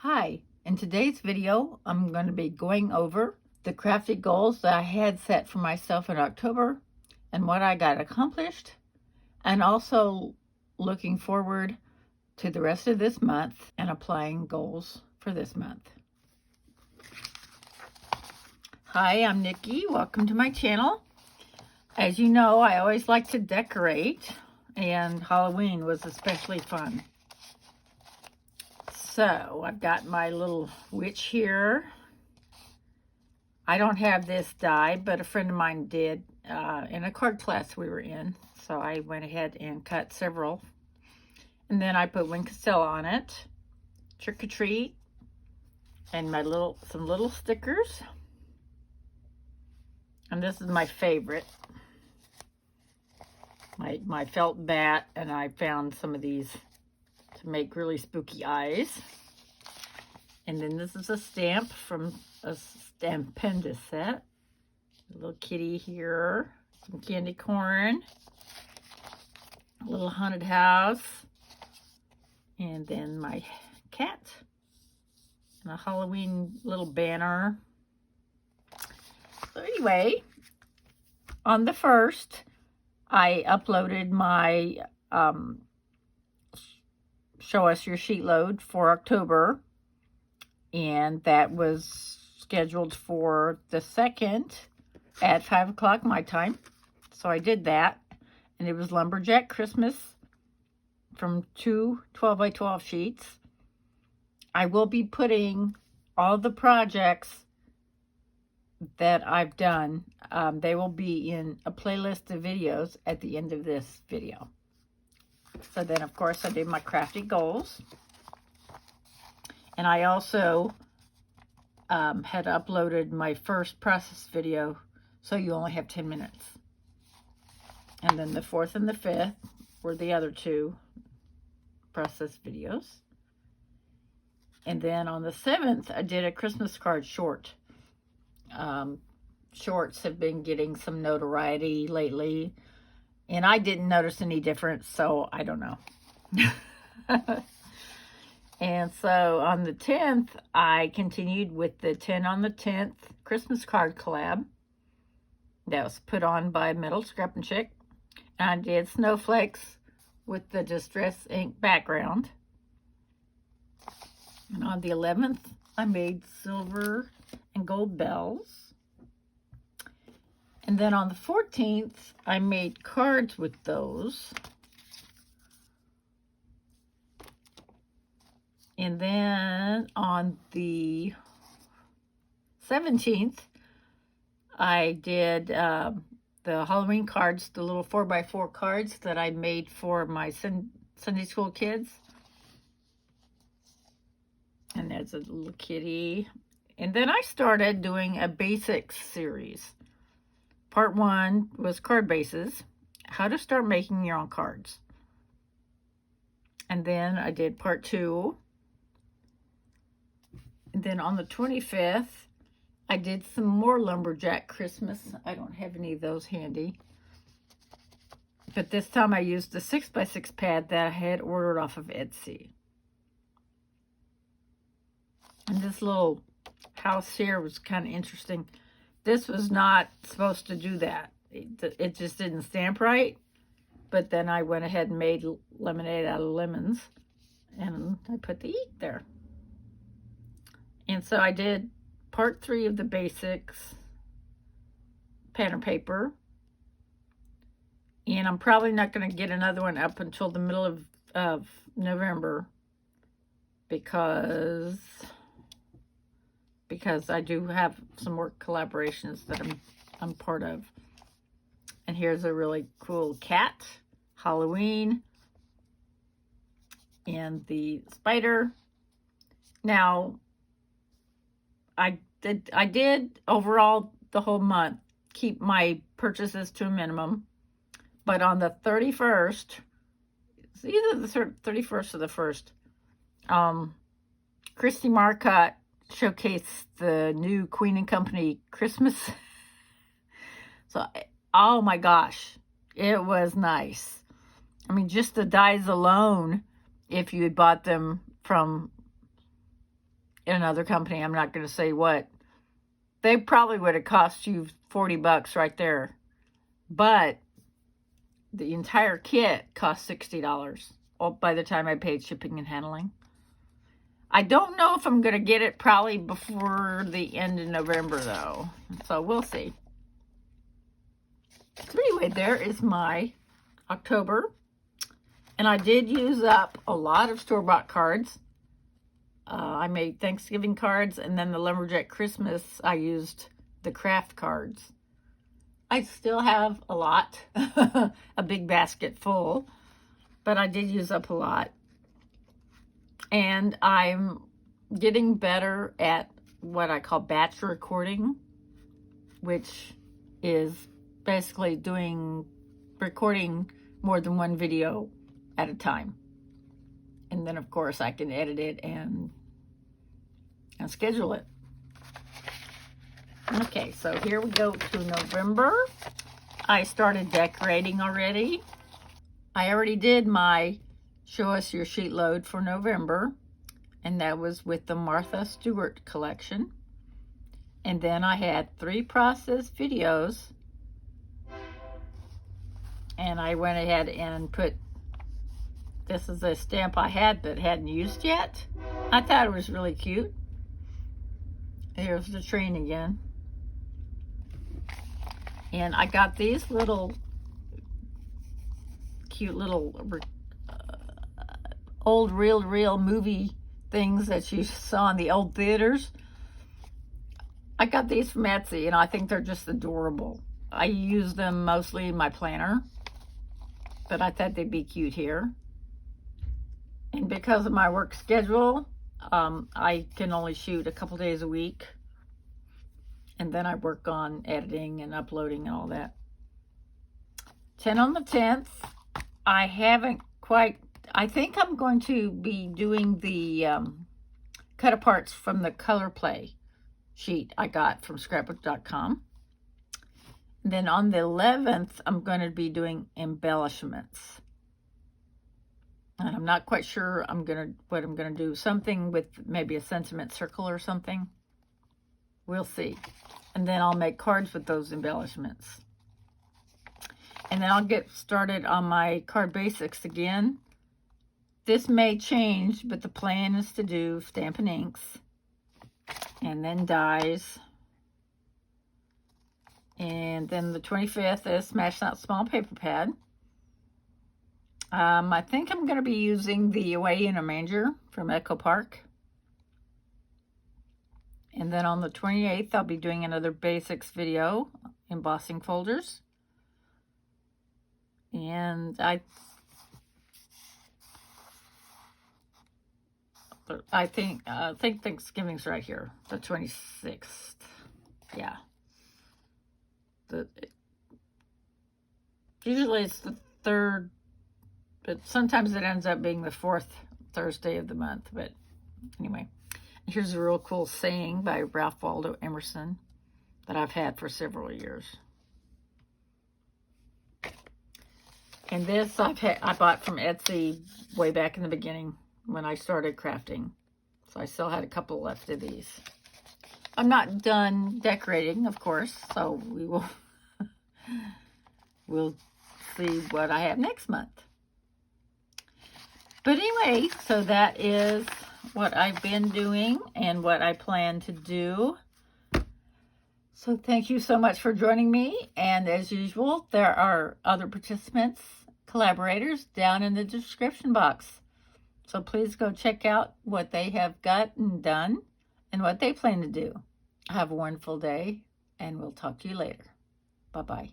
Hi, in today's video, I'm going to be going over the crafty goals that I had set for myself in October and what I got accomplished, and also looking forward to the rest of this month and applying goals for this month. Hi, I'm Nikki. Welcome to my channel. As you know, I always like to decorate, and Halloween was especially fun. So I've got my little witch here. I don't have this die, but a friend of mine did in a card class we were in. So I went ahead and cut several. And then I put Win Castella on it, Trick or Treat, and some little stickers. And this is my favorite, my felt bat, and I found some of these to make really spooky eyes. And then this is a stamp from a Stampenda set. A little kitty here, some candy corn, a little haunted house, and then my cat, and a Halloween little banner. So anyway, on the 1st, I uploaded my Show Us Your Sheet Load for October, and that was scheduled for the 2nd at 5 o'clock my time. So I did that, and it was Lumberjack Christmas from 2 12 by 12 sheets. I will be putting all the projects that I've done. They will be in a playlist of videos at the end of this video. So then, of course, I did my crafty goals. And I also had uploaded my first process video, so you only have 10 minutes. And then the 4th and the 5th were the other two process videos. And then on the 7th, I did a Christmas card short. Shorts have been getting some notoriety lately, and I didn't notice any difference, so I don't know. And so on the 10th, I continued with the 10 on the 10th Christmas card collab that was put on by Metal Scrap and Chick. And I did snowflakes with the Distress ink background. And on the 11th, I made silver and gold bells. And then on the 14th, I made cards with those. And then on the 17th, I did the Halloween cards, the little 4x4 cards that I made for my Sunday school kids. And there's a little kitty. And then I started doing a basics series. Part 1 was card bases, how to start making your own cards. And then I did part 2. And then on the 25th, I did some more Lumberjack Christmas. I don't have any of those handy. But this time I used the 6x6 pad that I had ordered off of Etsy. And this little house here was kind of interesting. This was not supposed to do that. It just didn't stamp right. But then I went ahead and made lemonade out of lemons. And I put the eek there. And so I did part 3 of the basics pattern paper. And I'm probably not going to get another one up until the middle of November. Because I do have some more collaborations that I'm part of. And here's a really cool cat, Halloween, and the spider. Now, I did overall the whole month keep my purchases to a minimum, but on the 31st, it's either the 31st or the 1st, Christy Marcotte showcased the new Queen and Company Christmas. So, oh my gosh, it was nice. I mean, just the dies alone, if you had bought them from in another company. I'm not going to say what. They probably would have cost you $40 right there. But the entire kit cost $60 by the time I paid shipping and handling. I don't know if I'm going to get it probably before the end of November, though. So we'll see. So anyway, there is my October. And I did use up a lot of store-bought cards. I made Thanksgiving cards, and then the Lumberjack Christmas, I used the craft cards. I still have a lot, a big basket full, but I did use up a lot. And I'm getting better at what I call batch recording, which is basically recording more than one video at a time. And then, of course, I can edit it and schedule it. Okay, so here we go to November. I started decorating already. I already did my Show Us Your Sheet Load for November, and that was with the Martha Stewart collection. And then I had 3 process videos, and I went ahead and put, this is a stamp I had that hadn't used yet. I thought it was really cute. Here's the train again. And I got these little cute little old reel movie things that you saw in the old theaters. I got these from Etsy, and I think they're just adorable. I use them mostly in my planner, but I thought they'd be cute here. And because of my work schedule, I can only shoot a couple days a week. And then I work on editing and uploading and all that. 10 on the 10th. I haven't quite, I think I'm going to be doing the cut aparts from the color play sheet I got from scrapbook.com. Then on the 11th, I'm going to be doing embellishments. And I'm not quite sure what I'm going to do. Something with maybe a sentiment circle or something. We'll see. And then I'll make cards with those embellishments. And then I'll get started on my card basics again. This may change, but the plan is to do Stampin' Inks. And then dies. And then the 25th is Smashing Out Small Paper Pad. I think I'm going to be using the Away in a Manger from Echo Park. And then on the 28th, I'll be doing another basics video, embossing folders. And I think Thanksgiving's right here, the 26th. Yeah. Usually it's the 3rd, but sometimes it ends up being the 4th Thursday of the month. But anyway, here's a real cool saying by Ralph Waldo Emerson that I've had for several years. And this I bought from Etsy way back in the beginning when I started crafting. So I still had a couple left of these. I'm not done decorating, of course, so we'll see what I have next month. But anyway, so that is what I've been doing and what I plan to do. So thank you so much for joining me. And as usual, there are other participants, collaborators down in the description box. So please go check out what they have gotten done and what they plan to do. Have a wonderful day, and we'll talk to you later. Bye-bye.